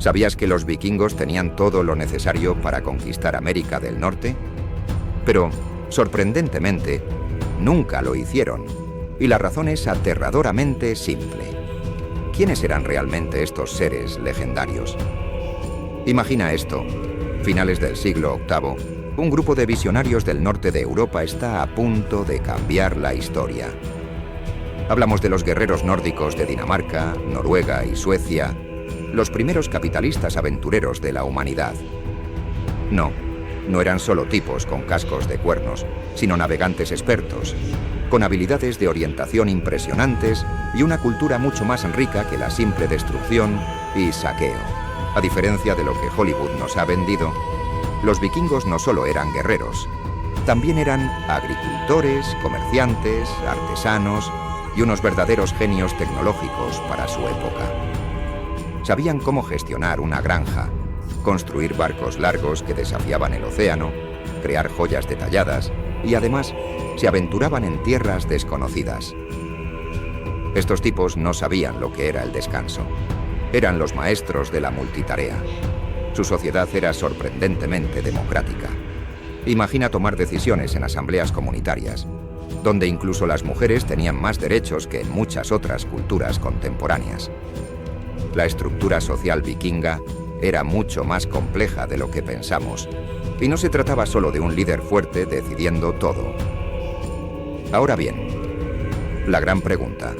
¿Sabías que los vikingos tenían todo lo necesario para conquistar América del Norte? Pero, sorprendentemente, nunca lo hicieron. Y la razón es aterradoramente simple. ¿Quiénes eran realmente estos seres legendarios? Imagina esto. Finales del siglo VIII, un grupo de visionarios del norte de Europa está a punto de cambiar la historia. Hablamos de los guerreros nórdicos de Dinamarca, Noruega y Suecia, los primeros capitalistas aventureros de la humanidad. No eran solo tipos con cascos de cuernos, sino navegantes expertos, con habilidades de orientación impresionantes y una cultura mucho más rica que la simple destrucción y saqueo. A diferencia de lo que Hollywood nos ha vendido, los vikingos no solo eran guerreros, también eran agricultores, comerciantes, artesanos y unos verdaderos genios tecnológicos para su época. Sabían cómo gestionar una granja, construir barcos largos que desafiaban el océano, crear joyas detalladas y además se aventuraban en tierras desconocidas. Estos tipos no sabían lo que era el descanso. Eran los maestros de la multitarea. Su sociedad era sorprendentemente democrática. Imagina tomar decisiones en asambleas comunitarias, donde incluso las mujeres tenían más derechos que en muchas otras culturas contemporáneas. La estructura social vikinga era mucho más compleja de lo que pensamos, y no se trataba solo de un líder fuerte decidiendo todo. Ahora bien, la gran pregunta: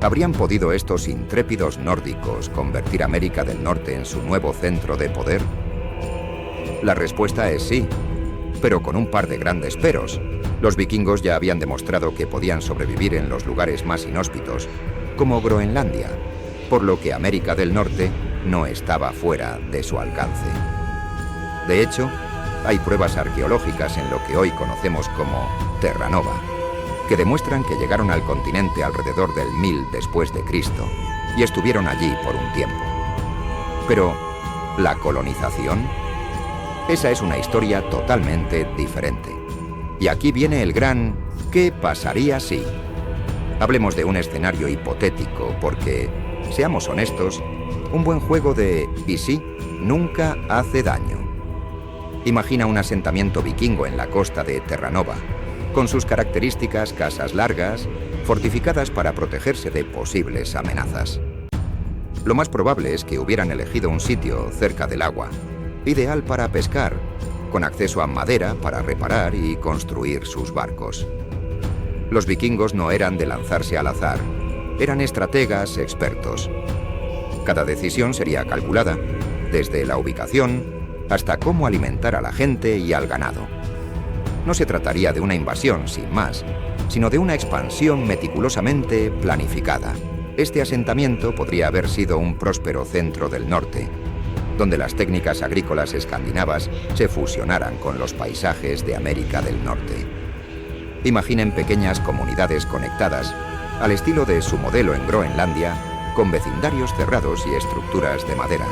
¿habrían podido estos intrépidos nórdicos convertir América del Norte en su nuevo centro de poder? La respuesta es sí, pero con un par de grandes peros. Los vikingos ya habían demostrado que podían sobrevivir en los lugares más inhóspitos, como Groenlandia, por lo que América del Norte no estaba fuera de su alcance. De hecho, hay pruebas arqueológicas en lo que hoy conocemos como Terra Nova, que demuestran que llegaron al continente alrededor del 1000 después de Cristo y estuvieron allí por un tiempo. Pero, ¿la colonización? Esa es una historia totalmente diferente. Y aquí viene el gran ¿qué pasaría si? Hablemos de un escenario hipotético porque, seamos honestos, un buen juego de ¿y sí? Nunca hace daño. Imagina un asentamiento vikingo en la costa de Terra Nova, con sus características casas largas, fortificadas para protegerse de posibles amenazas. Lo más probable es que hubieran elegido un sitio cerca del agua, ideal para pescar, con acceso a madera para reparar y construir sus barcos. Los vikingos no eran de lanzarse al azar, eran estrategas expertos. Cada decisión sería calculada, desde la ubicación hasta cómo alimentar a la gente y al ganado. No se trataría de una invasión sin más, sino de una expansión meticulosamente planificada. Este asentamiento podría haber sido un próspero centro del norte, donde las técnicas agrícolas escandinavas se fusionaran con los paisajes de América del Norte. Imaginen pequeñas comunidades conectadas, al estilo de su modelo en Groenlandia, con vecindarios cerrados y estructuras de madera.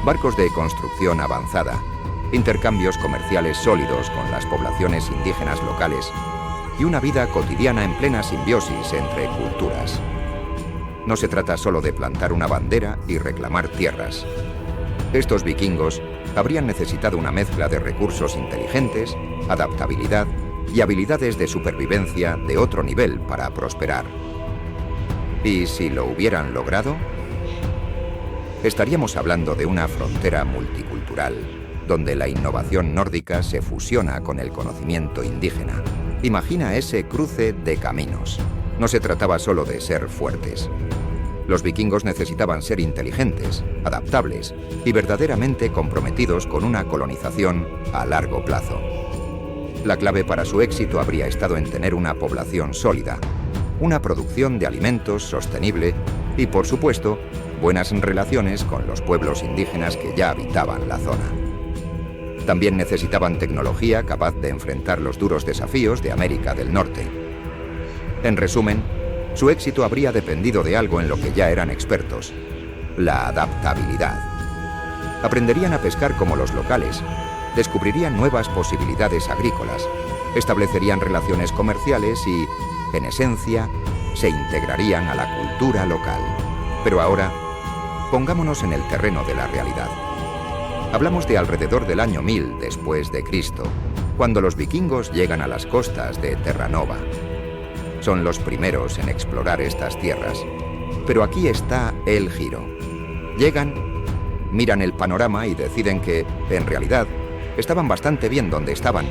Barcos de construcción avanzada, intercambios comerciales sólidos con las poblaciones indígenas locales y una vida cotidiana en plena simbiosis entre culturas. No se trata solo de plantar una bandera y reclamar tierras. Estos vikingos habrían necesitado una mezcla de recursos inteligentes, adaptabilidad y habilidades de supervivencia de otro nivel para prosperar. ¿Y si lo hubieran logrado? Estaríamos hablando de una frontera multicultural, donde la innovación nórdica se fusiona con el conocimiento indígena. Imagina ese cruce de caminos. No se trataba solo de ser fuertes. Los vikingos necesitaban ser inteligentes, adaptables y verdaderamente comprometidos con una colonización a largo plazo. La clave para su éxito habría estado en tener una población sólida, una producción de alimentos sostenible y, por supuesto, buenas relaciones con los pueblos indígenas que ya habitaban la zona. También necesitaban tecnología capaz de enfrentar los duros desafíos de América del Norte. En resumen, su éxito habría dependido de algo en lo que ya eran expertos: la adaptabilidad. Aprenderían a pescar como los locales, descubrirían nuevas posibilidades agrícolas, establecerían relaciones comerciales y, en esencia, se integrarían a la cultura local. Pero ahora, Pongámonos en el terreno de la realidad. Hablamos de alrededor del año 1000 después de Cristo, cuando los vikingos llegan a las costas de Terranova. Son los primeros en explorar estas tierras. Pero aquí está el giro. Llegan, miran el panorama y deciden que, en realidad, estaban bastante bien donde estaban.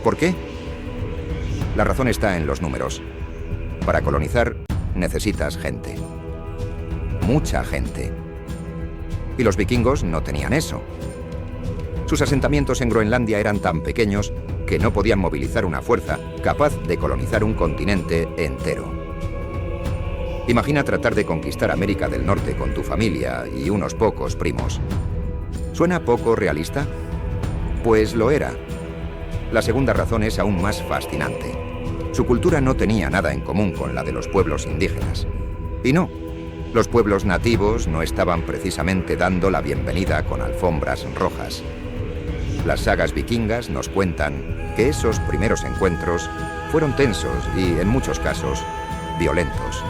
¿Por qué? La razón está en los números. Para colonizar, necesitas gente. Mucha gente. Y los vikingos no tenían eso. Sus asentamientos en Groenlandia eran tan pequeños que no podían movilizar una fuerza capaz de colonizar un continente entero. Imagina tratar de conquistar América del Norte con tu familia y unos pocos primos. ¿Suena poco realista? Pues lo era. La segunda razón es aún más fascinante. Su cultura no tenía nada en común con la de los pueblos indígenas. Y no, los pueblos nativos no estaban precisamente dando la bienvenida con alfombras rojas. Las sagas vikingas nos cuentan que esos primeros encuentros fueron tensos y, en muchos casos, violentos.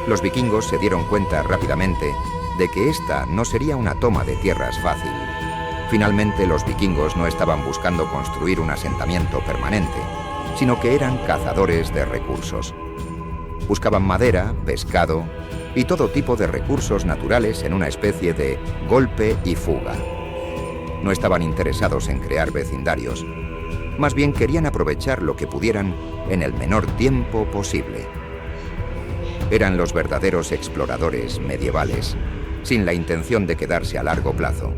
Los vikingos se dieron cuenta rápidamente de que esta no sería una toma de tierras fácil. Finalmente, los vikingos no estaban buscando construir un asentamiento permanente, sino que eran cazadores de recursos. Buscaban madera, pescado y todo tipo de recursos naturales en una especie de golpe y fuga. No estaban interesados en crear vecindarios, más bien querían aprovechar lo que pudieran en el menor tiempo posible. Eran los verdaderos exploradores medievales, sin la intención de quedarse a largo plazo.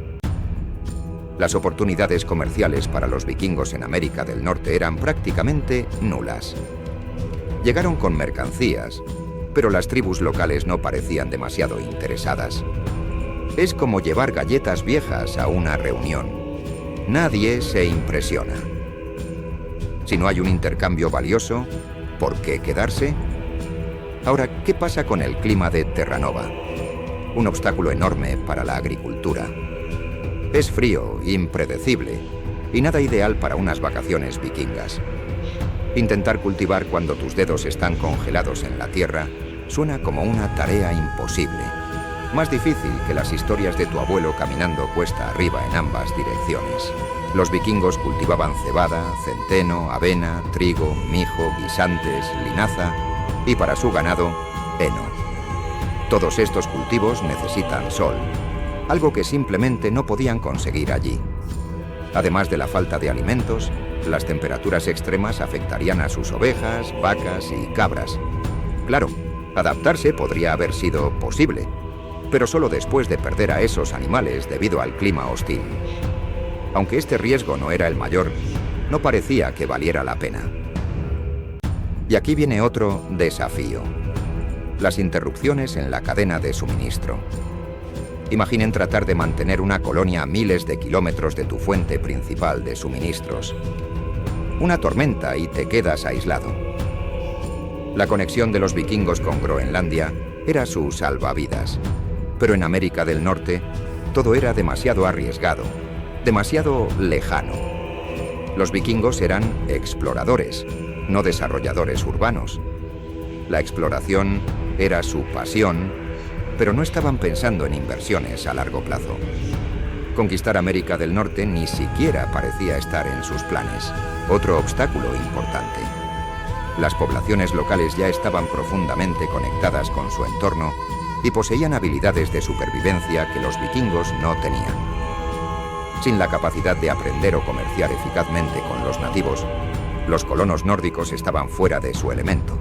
Las oportunidades comerciales para los vikingos en América del Norte eran prácticamente nulas. Llegaron con mercancías, pero las tribus locales no parecían demasiado interesadas. Es como llevar galletas viejas a una reunión. Nadie se impresiona. Si no hay un intercambio valioso, ¿por qué quedarse? Ahora, ¿qué pasa con el clima de Terranova? Un obstáculo enorme para la agricultura. Es frío, impredecible y nada ideal para unas vacaciones vikingas. Intentar cultivar cuando tus dedos están congelados en la tierra suena como una tarea imposible. Más difícil que las historias de tu abuelo caminando cuesta arriba en ambas direcciones. Los vikingos cultivaban cebada, centeno, avena, trigo, mijo, guisantes, linaza y para su ganado, heno. Todos estos cultivos necesitan sol, algo que simplemente no podían conseguir allí. Además de la falta de alimentos, las temperaturas extremas afectarían a sus ovejas, vacas y cabras. Claro, adaptarse podría haber sido posible, pero solo después de perder a esos animales debido al clima hostil. Aunque este riesgo no era el mayor, no parecía que valiera la pena. Y aquí viene otro desafío: las interrupciones en la cadena de suministro. Imaginen tratar de mantener una colonia a miles de kilómetros de tu fuente principal de suministros. Una tormenta y te quedas aislado. La conexión de los vikingos con Groenlandia era su salvavidas. Pero en América del Norte, todo era demasiado arriesgado, demasiado lejano. Los vikingos eran exploradores, no desarrolladores urbanos. La exploración era su pasión, pero no estaban pensando en inversiones a largo plazo. Conquistar América del Norte ni siquiera parecía estar en sus planes. Otro obstáculo importante. Las poblaciones locales ya estaban profundamente conectadas con su entorno y poseían habilidades de supervivencia que los vikingos no tenían. Sin la capacidad de aprender o comerciar eficazmente con los nativos, los colonos nórdicos estaban fuera de su elemento.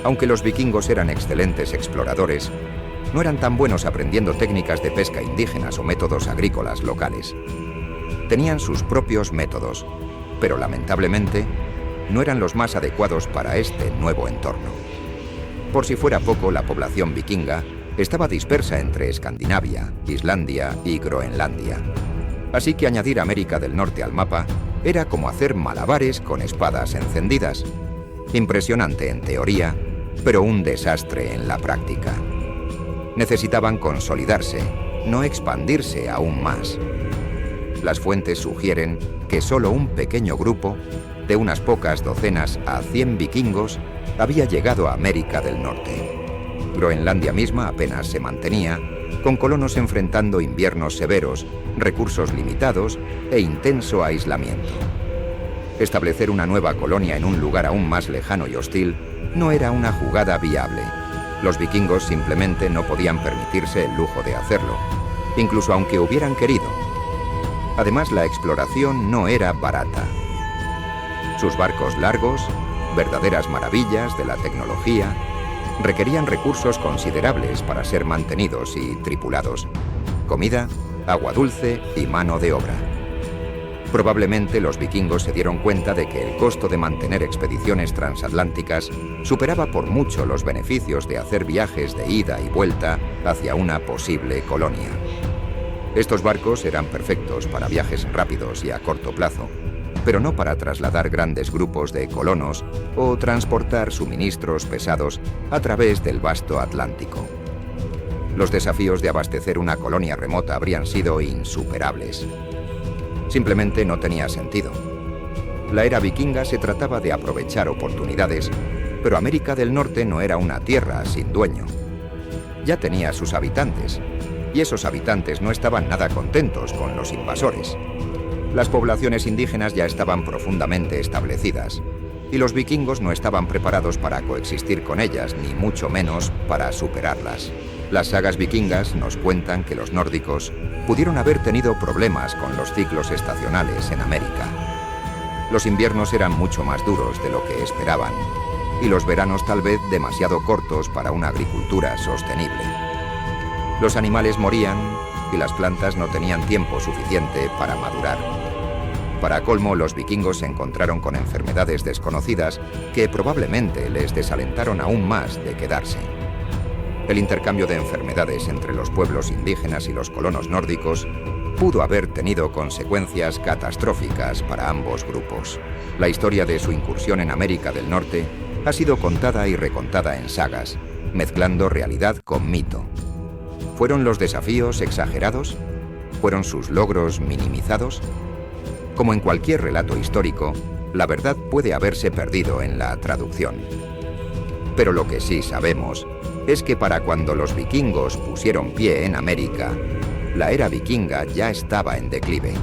Aunque los vikingos eran excelentes exploradores, no eran tan buenos aprendiendo técnicas de pesca indígenas o métodos agrícolas locales. Tenían sus propios métodos, pero lamentablemente no eran los más adecuados para este nuevo entorno. Por si fuera poco, la población vikinga estaba dispersa entre Escandinavia, Islandia y Groenlandia. Así que añadir América del Norte al mapa era como hacer malabares con espadas encendidas. Impresionante en teoría, pero un desastre en la práctica. Necesitaban consolidarse, no expandirse aún más. Las fuentes sugieren que solo un pequeño grupo, de unas pocas docenas a 100 vikingos, había llegado a América del Norte. Groenlandia misma apenas se mantenía, con colonos enfrentando inviernos severos, recursos limitados e intenso aislamiento. Establecer una nueva colonia en un lugar aún más lejano y hostil no era una jugada viable. Los vikingos simplemente no podían permitirse el lujo de hacerlo, incluso aunque hubieran querido. Además, la exploración no era barata. Sus barcos largos, verdaderas maravillas de la tecnología, requerían recursos considerables para ser mantenidos y tripulados: comida, agua dulce y mano de obra. Probablemente los vikingos se dieron cuenta de que el costo de mantener expediciones transatlánticas superaba por mucho los beneficios de hacer viajes de ida y vuelta hacia una posible colonia. Estos barcos eran perfectos para viajes rápidos y a corto plazo, pero no para trasladar grandes grupos de colonos o transportar suministros pesados a través del vasto Atlántico. Los desafíos de abastecer una colonia remota habrían sido insuperables. Simplemente no tenía sentido. La era vikinga se trataba de aprovechar oportunidades, pero América del Norte no era una tierra sin dueño. Ya tenía sus habitantes, y esos habitantes no estaban nada contentos con los invasores. Las poblaciones indígenas ya estaban profundamente establecidas, y los vikingos no estaban preparados para coexistir con ellas, ni mucho menos para superarlas. Las sagas vikingas nos cuentan que los nórdicos pudieron haber tenido problemas con los ciclos estacionales en América. Los inviernos eran mucho más duros de lo que esperaban, y los veranos tal vez demasiado cortos para una agricultura sostenible. Los animales morían y las plantas no tenían tiempo suficiente para madurar. Para colmo, los vikingos se encontraron con enfermedades desconocidas que probablemente les desalentaron aún más de quedarse. El intercambio de enfermedades entre los pueblos indígenas y los colonos nórdicos pudo haber tenido consecuencias catastróficas para ambos grupos. La historia de su incursión en América del Norte ha sido contada y recontada en sagas, mezclando realidad con mito. ¿Fueron los desafíos exagerados? ¿Fueron sus logros minimizados? Como en cualquier relato histórico, la verdad puede haberse perdido en la traducción. Pero lo que sí sabemos es que para cuando los vikingos pusieron pie en América, la era vikinga ya estaba en declive.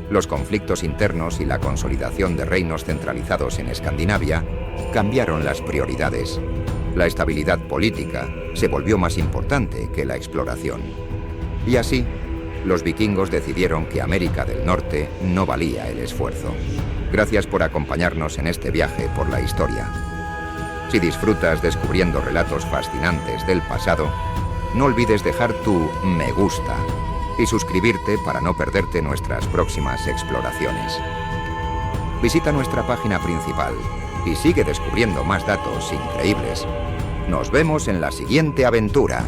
Los conflictos internos y la consolidación de reinos centralizados en Escandinavia cambiaron las prioridades. La estabilidad política se volvió más importante que la exploración. Y así, los vikingos decidieron que América del Norte no valía el esfuerzo. Gracias por acompañarnos en este viaje por la historia. Si disfrutas descubriendo relatos fascinantes del pasado, no olvides dejar tu me gusta y suscribirte para no perderte nuestras próximas exploraciones. Visita nuestra página principal y sigue descubriendo más datos increíbles. Nos vemos en la siguiente aventura.